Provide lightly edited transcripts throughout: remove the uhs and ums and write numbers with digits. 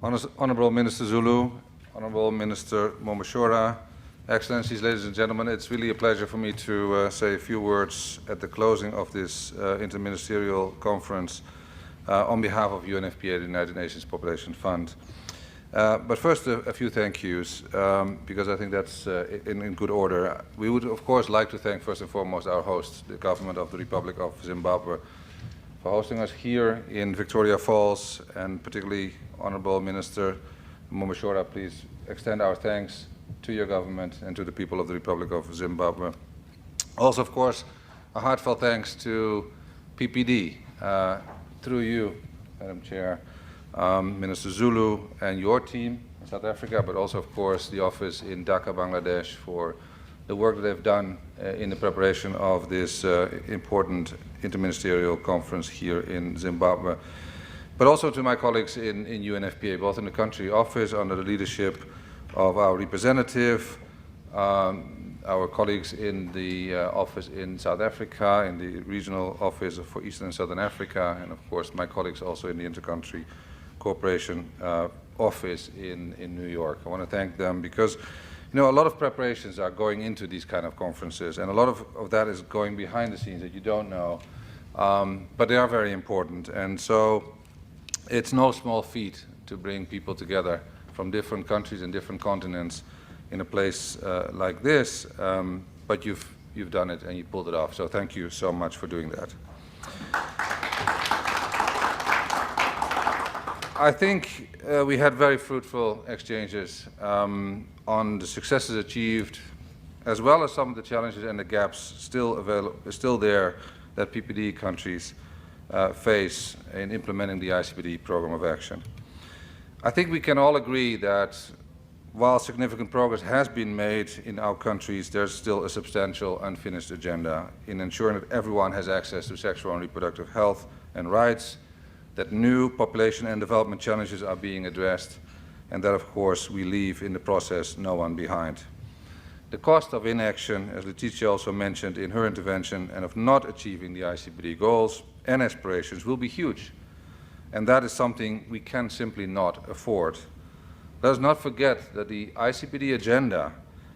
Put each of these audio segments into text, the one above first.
Honorable Minister Zulu, Honorable Minister Momashora, Excellencies, ladies and gentlemen, it's really a pleasure for me to say a few words at the closing of this Inter-Ministerial Conference on behalf of UNFPA, the United Nations Population Fund. But first, a few thank yous, because I think that's in good order. We would, of course, like to thank first and foremost our host, the government of the Republic of Zimbabwe, for hosting us here in Victoria Falls, and particularly Honorable Minister Momashora, please extend our thanks to your government and to the people of the Republic of Zimbabwe. Also, of course, a heartfelt thanks to PPD, through you, Madam Chair, Minister Zulu and your team in South Africa, but also, of course, the office in Dhaka, Bangladesh, for the work that they've done in the preparation of this important interministerial conference here in Zimbabwe. But also to my colleagues in UNFPA, both in the country office under the leadership of our representative, our colleagues in the office in South Africa, in the regional office for Eastern and Southern Africa, and of course my colleagues also in the Intercountry Cooperation office in New York. I want to thank them because, you know, a lot of preparations are going into these kind of conferences, and a lot of that is going behind the scenes that you don't know, but they are very important. And so it's no small feat to bring people together from different countries and different continents in a place like this, but you've done it and you pulled it off. So thank you so much for doing that. I think we had very fruitful exchanges on the successes achieved, as well as some of the challenges and the gaps still there that PPD countries face in implementing the ICPD program of action. I think we can all agree that while significant progress has been made in our countries, there's still a substantial unfinished agenda in ensuring that everyone has access to sexual and reproductive health and rights, that new population and development challenges are being addressed, and that, of course, we leave in the process no one behind. The cost of inaction, as Letitia also mentioned in her intervention, and of not achieving the ICPD goals and aspirations will be huge. And that is something we can simply not afford. Let us not forget that the ICPD agenda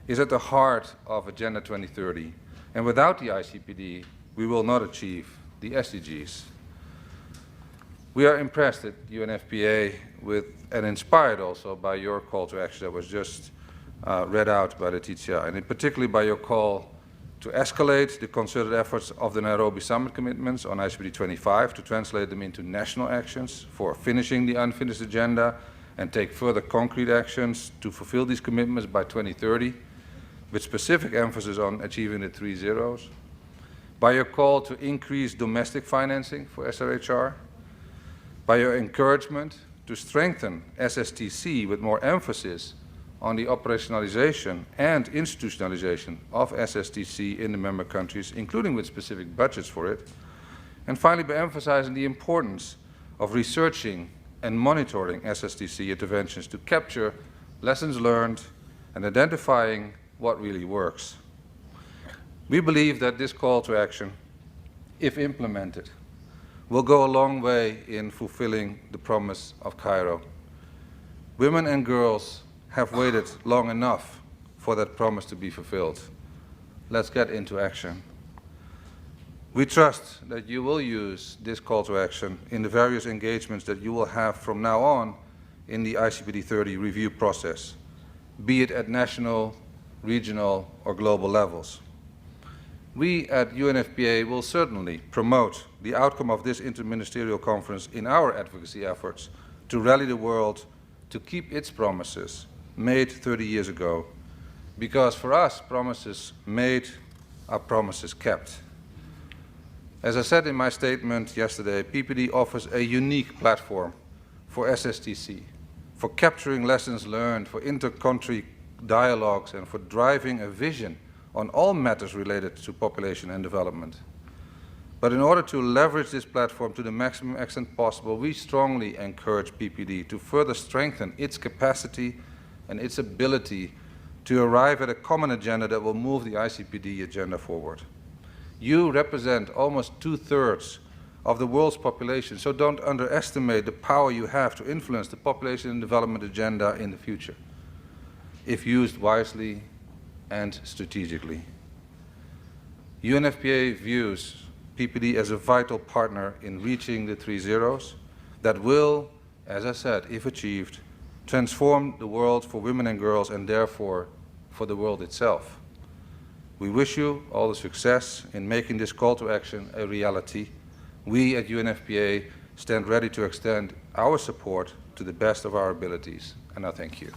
is at the heart of Agenda 2030. And without the ICPD, we will not achieve the SDGs. We are impressed at UNFPA with, and inspired also by your call to action that was just read out by Letitia, and particularly by your call to escalate the concerted efforts of the Nairobi Summit commitments on ICPD 25 to translate them into national actions for finishing the unfinished agenda and take further concrete actions to fulfill these commitments by 2030, with specific emphasis on achieving the 3 zeros. By your call to increase domestic financing for SRHR, by your encouragement to strengthen SSTC with more emphasis on the operationalization and institutionalization of SSTC in the member countries, including with specific budgets for it. And finally, by emphasizing the importance of researching and monitoring SSTC interventions to capture lessons learned and identifying what really works. We believe that this call to action, if implemented, will go a long way in fulfilling the promise of Cairo. Women and girls have waited long enough for that promise to be fulfilled. Let's get into action. We trust that you will use this call to action in the various engagements that you will have from now on in the ICPD 30 review process, be it at national, regional, or global levels. We at UNFPA will certainly promote the outcome of this interministerial conference in our advocacy efforts to rally the world to keep its promises made 30 years ago, because for us, promises made are promises kept. As I said in my statement yesterday, PPD offers a unique platform for SSTC, for capturing lessons learned, for inter-country dialogues, and for driving a vision on all matters related to population and development. But in order to leverage this platform to the maximum extent possible, we strongly encourage PPD to further strengthen its capacity and its ability to arrive at a common agenda that will move the ICPD agenda forward. You represent almost 2/3 of the world's population. So don't underestimate the power you have to influence the population and development agenda in the future, if used wisely and strategically. UNFPA views PPD as a vital partner in reaching the 3 zeros that will, as I said, if achieved, transform the world for women and girls and therefore for the world itself. We wish you all the success in making this call to action a reality. We at UNFPA stand ready to extend our support to the best of our abilities, and I thank you.